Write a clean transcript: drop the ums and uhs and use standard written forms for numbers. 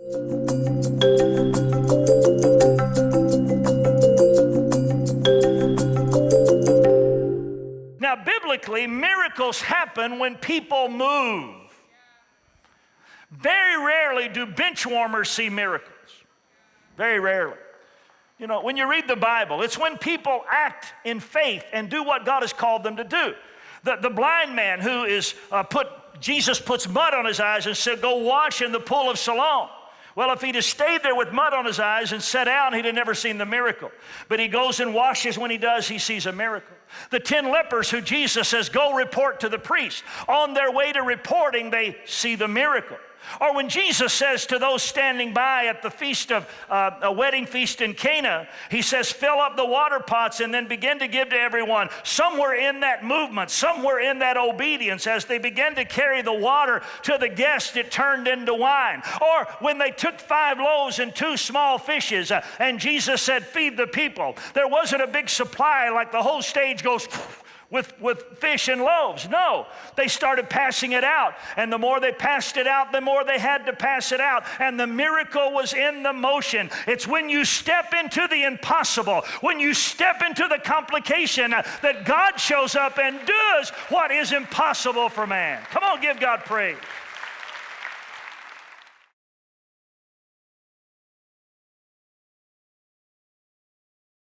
Now, biblically, miracles happen when people move. Very rarely do bench warmers see miracles. Very rarely. You know, when you read the Bible, it's when people act in faith and do what God has called them to do. The blind man who is Jesus puts mud on his eyes and said, go wash in the pool of Siloam. Well, if he'd have stayed there with mud on his eyes and sat down, he'd have never seen the miracle. But he goes and washes. When he does, he sees a miracle. The 10 lepers who Jesus says, go report to the priest. On their way to reporting, they see the miracle. Or when Jesus says to those standing by at the feast of a wedding feast in Cana, he says, fill up the water pots and then begin to give to everyone. Somewhere in that movement, somewhere in that obedience, as they began to carry the water to the guests, it turned into wine. Or when they took 5 loaves and 2 small fishes, and Jesus said, feed the people. There wasn't a big supply like the whole stage goes with fish and loaves. No, they started passing it out. And the more they passed it out, the more they had to pass it out. And the miracle was in the motion. It's when you step into the impossible, when you step into the complication, that God shows up and does what is impossible for man. Come on, give God praise.